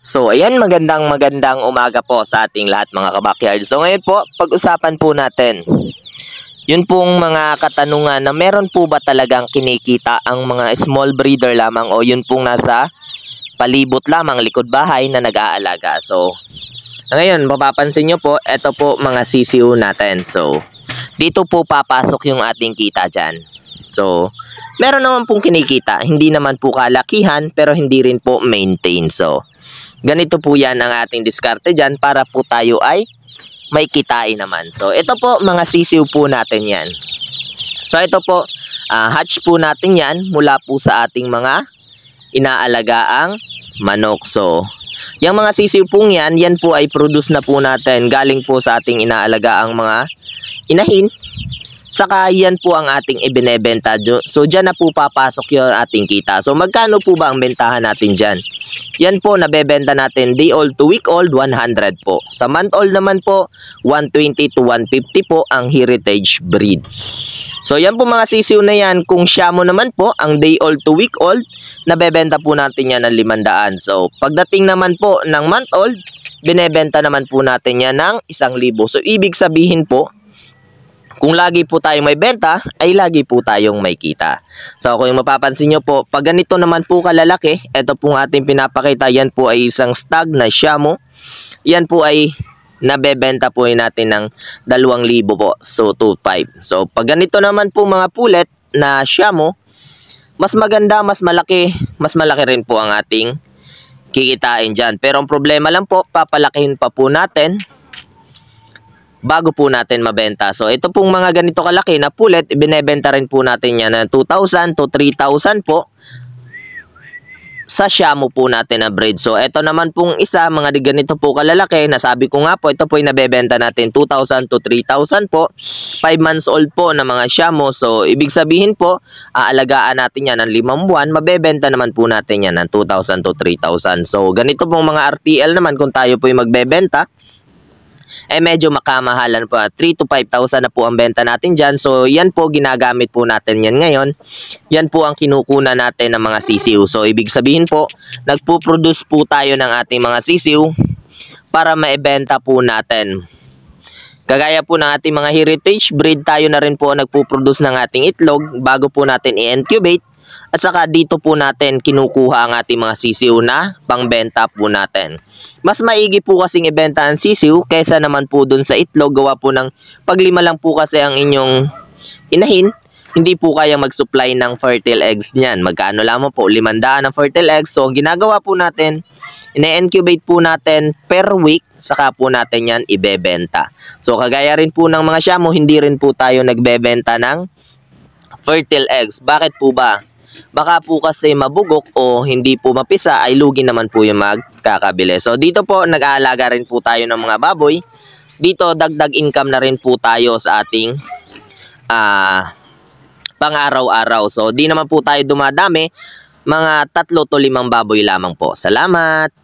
So, ayan, magandang umaga po sa ating lahat mga kabakyard. So, ngayon po, pag-usapan po natin, yun pong mga katanungan na meron po ba talagang kinikita ang mga small breeder lamang o yun pong nasa palibot lamang likod bahay na nag-aalaga. So, ngayon, mapapansin nyo po, ito po mga sisiw natin. So, dito po papasok yung ating kita dyan. So, meron naman pong kinikita. Hindi naman po kalakihan, pero hindi rin po maintain. So, ganito po yan ang ating diskarte dyan para po tayo ay may kitain naman. So, ito po mga sisiw po natin yan. So, ito po, hatch po natin yan mula po sa ating mga inaalagaang manok. So, yung mga sisiw pong yan, yan po ay produce na po natin galing po sa ating inaalagaang mga inahin. Saka yan po ang ating ibinebenta. So, dyan na po papasok yung ating kita. So, magkano po ba ang bentahan natin dyan? Yan po, nabebenta natin day old to week old, 100 po. Sa month old naman po, 120 to 150 po ang heritage breed. So, yan po mga sisiw na yan. Kung Shamo naman po, ang day old to week old, nabebenta po natin yan ng 500. So, pagdating naman po ng month old, binebenta naman po natin yan ng 1,000. So, ibig sabihin po, kung lagi po tayong may benta, ay lagi po tayong may kita. So, kung mapapansin nyo po, pag ganito naman po kalalaki, ito pong ating pinapakita, yan po ay isang stag na Shamo. Yan po ay nabebenta po natin ng 2,000 po. So, 2,500. So, pag ganito naman po mga pulet na Shamo, mas maganda, mas malaki rin po ang ating kikitain dyan. Pero ang problema lang po, papalakihin pa po natin bago po natin mabenta. So, ito pong mga ganito kalaki na pulet, binebenta rin po natin yan ng 2,000 to 3,000 po sa Shamo po natin na breed. So, ito naman pong isa, mga ganito po kalalaki, nasabi ko nga po, ito po ay nabebenta natin 2,000 to 3,000 po. 5 months old po na mga Shamo. So, ibig sabihin po, aalagaan natin yan ng 5 buwan, mabebenta naman po natin yan ng 2,000 to 3,000. So, ganito pong mga RTL naman, kung tayo po ay magbebenta, medyo makamahalan po. 3 to 5,000 na po ang benta natin dyan. So, yan po, ginagamit po natin yan ngayon. Yan po ang kinukunan natin ng mga sisiw. So, ibig sabihin po, nagpo-produce po tayo ng ating mga sisiw para maibenta po natin. Kagaya po ng ating mga heritage breed, tayo na rin po nagpo-produce ng ating itlog bago po natin i-incubate. At saka dito po natin kinukuha ang ating mga sisiw na pangbenta po natin. Mas maigi po kasing ibenta ang sisiw kaysa naman po dun sa itlog. Gawa po ng paglima lang po kasi ang inyong inahin, hindi po kaya mag-supply ng fertile eggs niyan. Magkano lamang po? 500 ang fertile eggs. So, ang ginagawa po natin, ina-incubate po natin per week, saka po natin yan ibebenta. So, kagaya rin po ng mga Shamo, hindi rin po tayo nagbebenta ng fertile eggs. Bakit po ba? Baka po kasi mabugok o hindi po mapisa, ay lugi naman po yung magkakabili. So, dito po, nag-aalaga rin po tayo ng mga baboy. Dito, dagdag income na rin po tayo sa ating pang-araw-araw. So, di naman po tayo dumadami. Mga 3 to 5 baboy lamang po. Salamat!